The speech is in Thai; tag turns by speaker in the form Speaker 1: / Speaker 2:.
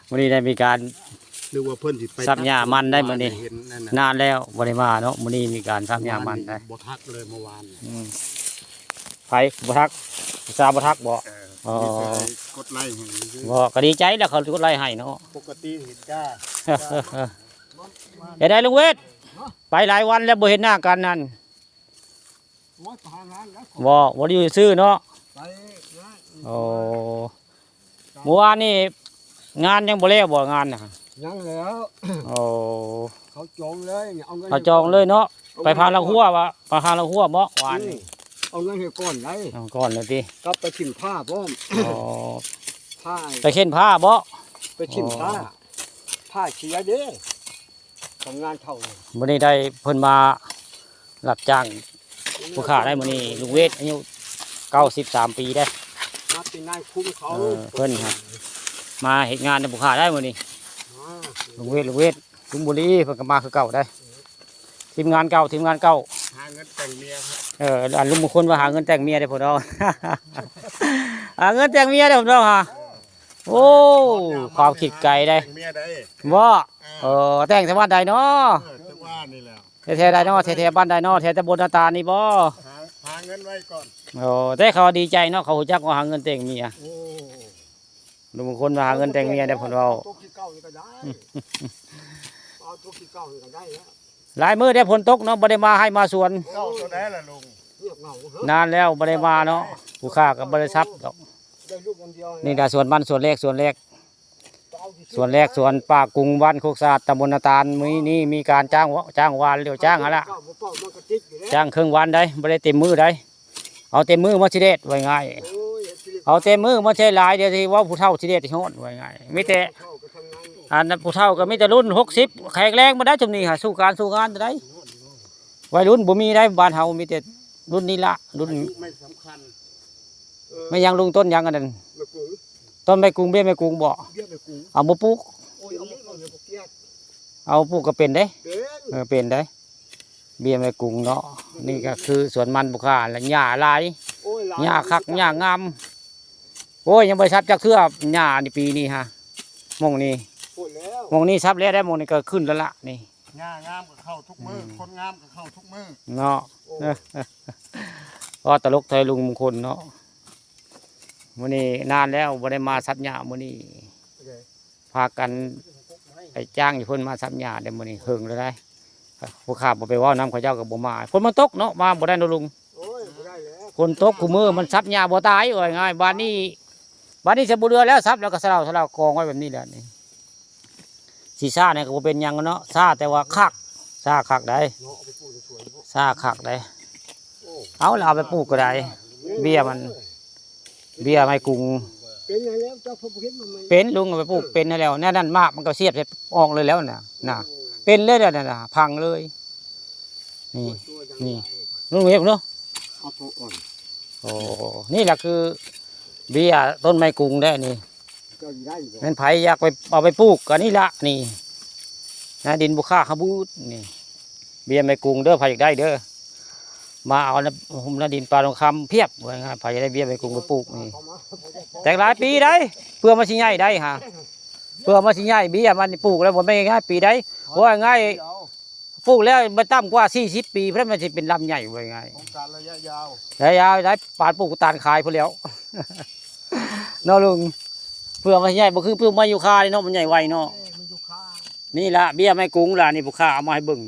Speaker 1: วันนี้ได้มีการ
Speaker 2: นึกว่าเพิ่นสิไป
Speaker 1: ซับหญ้ามันได้มื้อนี้
Speaker 2: เห็นั่นน่ะ
Speaker 1: นานแล้วบ่ได้มาเนาะวันนี้มีการซับหญ้ามันได้
Speaker 2: บ่ทักเลยเมื่อวาน
Speaker 1: ไผบ่ทักซาบ่ทักบ่อ๋อ
Speaker 2: มีแต่กดไล่ให้
Speaker 1: บ่ก็ดีใจแล้วเขากดไล่ให้เนาะ
Speaker 2: ปกติเห็นจ้า
Speaker 1: เฮ็ดได้ลุงเวทไปหลายวันแล้วบ่เห็นหน้ากันนั่น
Speaker 2: ว่าทางนั้นแล้ว
Speaker 1: บ่ได้อยู่ซื่อเนาะ
Speaker 2: ไปนะ
Speaker 1: โอ้เมื่อวานนี่งานยังบ่แล้วบ่งานน่ะ
Speaker 2: ยังแล้ว
Speaker 1: โอ้
Speaker 2: เขาจองเลยเอาเงิน
Speaker 1: เขาจองเลยเนาะไปพาละหัววะไปพาละหัวบ่วานนี่
Speaker 2: เอาเงินให้ก่อนได้
Speaker 1: เอาก่อนเลยติ
Speaker 2: กลับไปชิมผ้าพร้อม
Speaker 1: อ๋อ
Speaker 2: ผ้า
Speaker 1: ไปเข็นผ้าบ่
Speaker 2: ไปชิมผ้าเชียเด้ทำงานเท่า
Speaker 1: มื้อนี้ได้เพิ่นมารับจ้างผู้ค้าได้มื้อนี้ลุงเวทอายุ93ปีได้
Speaker 2: มาเป็นนายคุ้มเขา
Speaker 1: เพิ่นครับมาเฮ็ดงานในผู้ค้าได้มื้อนี้ลุงเวทลุงบุรีเพิ่นก็มาคือเก่าได้ทีมงานเก่า
Speaker 2: หาเงินแต่งเมียครับ
Speaker 1: อันลุงมงคลว่าหาเงินแต่งเมียได้พุ่นเอา หาเงินแต่งเมียได้พุ่นเอาฮะโอ้ความคิดไกลได้
Speaker 2: แต่งเมียได้
Speaker 1: บ่แต่งแต่บ้านใดเนาะ
Speaker 2: จังว่านี่แหละ
Speaker 1: แท้ๆใดเนาะแท้ๆบ้านใดเนาะแท้แต่บนตานี่บ่
Speaker 2: หาเงินไว้ก่อน
Speaker 1: แต่เขาดีใจเนาะเขารู้จักว่าหาเงินแต่งเมีย
Speaker 2: โอ้
Speaker 1: ลุงมงคลว่าหาเงินแต่งเมียได้พุ่นเอา
Speaker 2: ตัวขี้เก่านี่ก็ได้เอาตัวขี้เก่านี่ก็ได้แล้ว
Speaker 1: หลายมื้อได้ฝนตกเนาะบ่ได้มาให้มาสวน
Speaker 2: เก่าตัวไหนล่ะลุง
Speaker 3: เลือกเงาเหรอน
Speaker 1: านแล้วบ่ได้มาเนาะผู้ค้าก็บ่ได้ทรัพย์ดอก
Speaker 3: ได้ลูกคนเดียว
Speaker 1: นี่ก็สวนมันสวนแรก
Speaker 3: เอาที่
Speaker 1: สวนป่ากรุงบ้านโคกสะอาดตำบลนาตาลมื้อนี้มีการจ้างวานเดี๋ยวจ้างหั่นล่ะ
Speaker 3: เก้าบ่เป้ามันกระติกอยู่แล้ว
Speaker 1: จ้างครึ่งวันได้บ่ได้เต็มมือได้เอาเต็มมือมาสิเด็ดไว้ง่าย
Speaker 3: โอ้ยสิริ
Speaker 1: เอาเต็มมือมาใช้หลายเดี๋ยวที่ว่าผู้เฒ่าสิเด็ดสิโหดไว้ง่ายมีแต่
Speaker 3: เข้าก็ทำงาน
Speaker 1: อันนั้นผู้เฒ่าก็มีแต่รุ่น60แข็งแรงบ่ได้จำนี้ค่ะสู้การสู้งานได้วัยรุ่นบ่มีได้บ้านเฮามีแต่รุ่นนี้ละรุ่น
Speaker 2: ไม่สำคัญ
Speaker 1: ไม่ยังลุงต้นยังอันนั้น
Speaker 3: มากู
Speaker 1: ต้นไม้กรุงเบี้ยไม้กรุงบ่
Speaker 3: เบี้ยไปกู
Speaker 1: เอาบ่ปลูก
Speaker 3: โอ้ยเอาเงินบ่เกียด
Speaker 1: เอาปลูกก็เป็นได้
Speaker 3: เป็น
Speaker 1: เป็นได้เบี้ยไม้กรุงเนาะนี่ก็คือสวนมันบุคคาและหญ้าหลาย
Speaker 3: โอ้ยหลาย
Speaker 1: หญ้าคักหญ้างามโอ้ยยังบ่ทับจักเทื่อหญ้านี่ปีนี้ฮะหม่องนี้
Speaker 3: พูดแล้ว
Speaker 1: หม่องนี้ทับแล้วได้หม่องนี้ก็ขึ้นแล้วล่ะนี่
Speaker 2: งางามก็เข้าทุกมือคนงามก็เข้าทุกมือ
Speaker 1: เนาะ
Speaker 3: โอ้
Speaker 1: ก็ตลกไทยลุงมงคลเนาะมื้อนี้นานแล้วบ่ได้มาซับหญ้ามื้อนี้พากันไปจ้างอยู่เพิ่นมาซับหญ้าได้มื้อนี้เฮิงแล้วได้ผู้ข้าบ่ไปเว้านํเขาเจ้าก็บ่มาฝนมันตกเนาะมาบ่ได้เนาะลุง
Speaker 3: โอ้ยบ่ได้แล้ว
Speaker 1: ฝนตกคู่มือมันซับหญ้าบ่ตายว่าง่ายบ้านนี้สิบ่เดือแล้วซับแล้วก็สลาวกองไว้แบบนี้แหละนี่สิซ่าเนี่ยก็บ่เป็นหยังเนาะซ่าแต่ว่าคักซ่าคักได้
Speaker 3: เนาะเอาไปปลูกในสวนเนาะ
Speaker 1: ซ่าคักได้
Speaker 3: โอ้
Speaker 1: เอาแล้วเอาไปปลูกก็ได้ เบี้ยมัน เบี้ยไม้กรุง
Speaker 3: เป็นไงแล้วเจ้าพ่อเห็นมัน
Speaker 1: เป็นลุงเอาไปปลูกเป็นให้แล้วแน่นั่นมากมันก็เสียบเสร็จออกเลยแล้วน่ะเป็นเลยน่ะพังเลย นี่ นี่ ลุงเห็นเนาะ
Speaker 3: เอาตัวอ่อน
Speaker 1: โอ้นี่แหละคือ เบี้ยต้นไม้กรุงได้นี่
Speaker 3: เจ้าอยู่ได้อยู่บ่
Speaker 1: แม่นไผอยากไปเอาไปปลูกก็นี่ละนี่นะดินบุค่าขบูดนี่เบี้ยไม้กรุงเด้อไผอยากได้เด้อมาเอานะผมนะดินปลาทองคำเพียบว่างั้นไผอยากได้เบี้ยไม้กรุงไปปลูกนี่
Speaker 3: เอามา
Speaker 1: แต่หลายปีได้เพื่อมาสิใหญ่ได้ฮะเพื่อมาสิใหญ่เบี้ยมันปลูกแล้วบ่ไม่ง่ายปีได้ว่าง่าย
Speaker 3: เดี๋ยว
Speaker 1: ปลูกแล้วมันต่ำกว่า40ปีเพื่อมันจะเป็นลำใหญ่ว่าง่าย
Speaker 2: ของการระยะยาว
Speaker 1: แล้วยาวได้ปานปลูกตาลขายพุ่นแล้ว เนาะลุงเพื่อมาสิใหญ่บ่คือเพื่อมาอยู่คาเนาะมันใหญ่ไวเนาะ
Speaker 3: มันอยู่ข้าง
Speaker 1: นี่ละเบี้ยไม้กรุงล่ะนี่ผู้ค้าเอามาให้เบิ่ง